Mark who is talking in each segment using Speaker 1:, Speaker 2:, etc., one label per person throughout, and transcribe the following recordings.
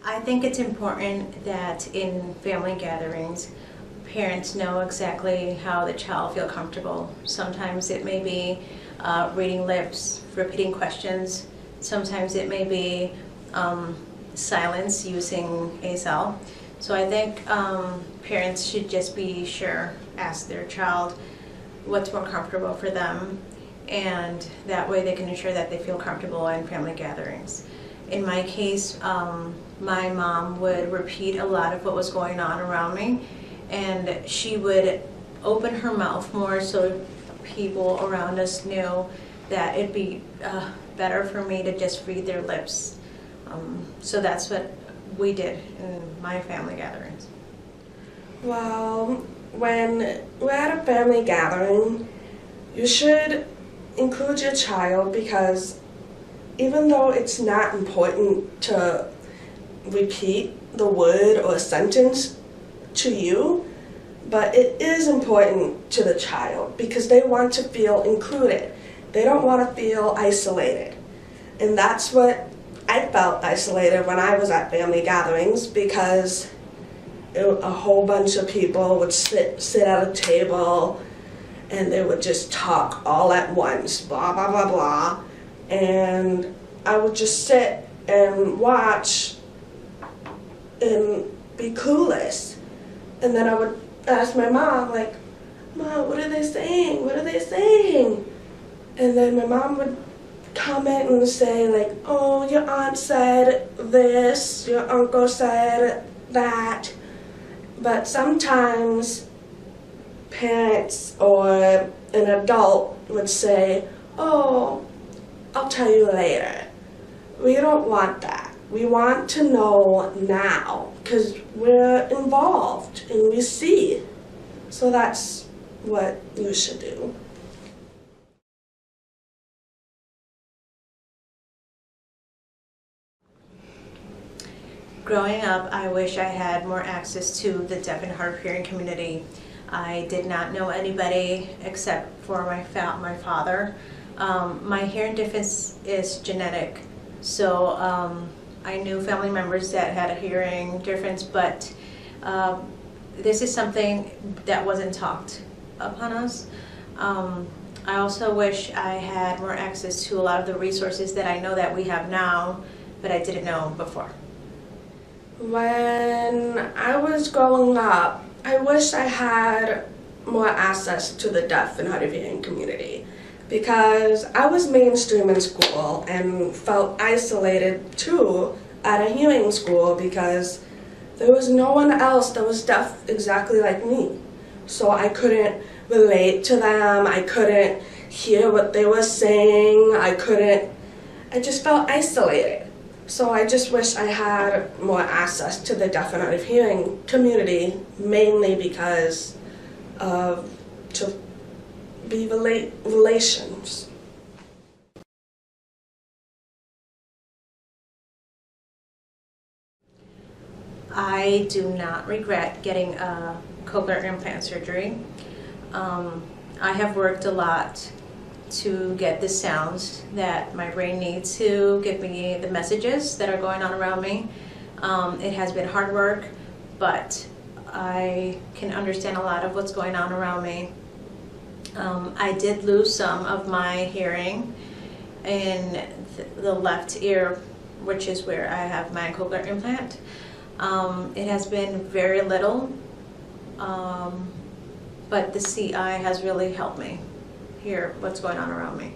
Speaker 1: I think it's important that in family gatherings, parents know exactly how the child feels comfortable. Sometimes it may be reading lips, repeating questions. Sometimes it may be silence using ASL. So I think parents should just be sure, ask their child what's more comfortable for them, and that way they can ensure that they feel comfortable in family gatherings. In my case, my mom would repeat a lot of what was going on around me, and she would open her mouth more so people around us knew that it'd be better for me to just read their lips. So that's what we did in my family gatherings.
Speaker 2: Well, when we're at a family gathering, you should include your child, because even though it's not important to repeat the word or sentence to you, but it is important to the child because they want to feel included. They don't want to feel isolated. And that's what I felt, isolated when I was at family gatherings, because a whole bunch of people would sit at a table and they would just talk all at once, blah, blah, blah, blah. And I would just sit and watch and be clueless. And then I would ask my mom, like, "Mom, what are they saying? What are they saying?" And then my mom would comment and say, like, "Oh, your aunt said this, your uncle said that." But sometimes parents or an adult would say, "Oh, I'll tell you later." We don't want that. We want to know now because we're involved and we see. So that's what you should do.
Speaker 1: Growing up, I wish I had more access to the deaf and hard of hearing community. I did not know anybody except for my father. My hearing difference is genetic, so I knew family members that had a hearing difference, but this is something that wasn't talked upon us. I also wish I had more access to a lot of the resources that I know that we have now, but I didn't know before.
Speaker 2: When I was growing up, I wish I had more access to the deaf and hard of hearing community, because I was mainstream in school and felt isolated too at a hearing school because there was no one else that was deaf exactly like me. So I couldn't relate to them, I couldn't hear what they were saying, I just felt isolated. So I just wish I had more access to the deaf and hard of hearing community, mainly because of to be relations.
Speaker 1: I do not regret getting a cochlear implant surgery. I have worked a lot to get the sounds that my brain needs to give me the messages that are going on around me. It has been hard work, but I can understand a lot of what's going on around me. I did lose some of my hearing in the left ear, which is where I have my cochlear implant. It has been very little, but the CI has really helped me hear what's going on around me.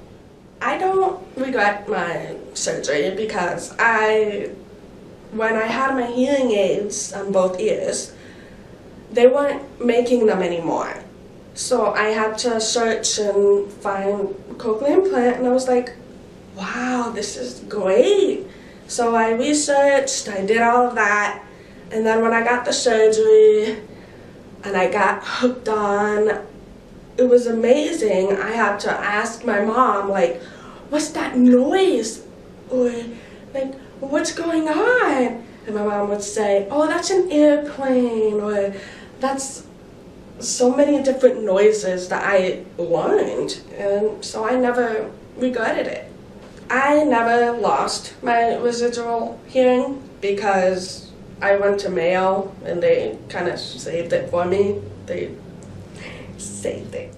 Speaker 2: I don't regret my surgery because when I had my hearing aids on both ears, they weren't making them anymore. So I had to search and find cochlear implant, and I was like, wow, this is great. So I researched, I did all of that, and then when I got the surgery and I got hooked on, it was amazing. I had to ask my mom, like, what's that noise? Or, like, what's going on? And my mom would say, oh, that's an airplane, or that's so many different noises that I learned. And so I never regretted it. I never lost my residual hearing. because I went to mail and they kind of saved it for me. They saved it.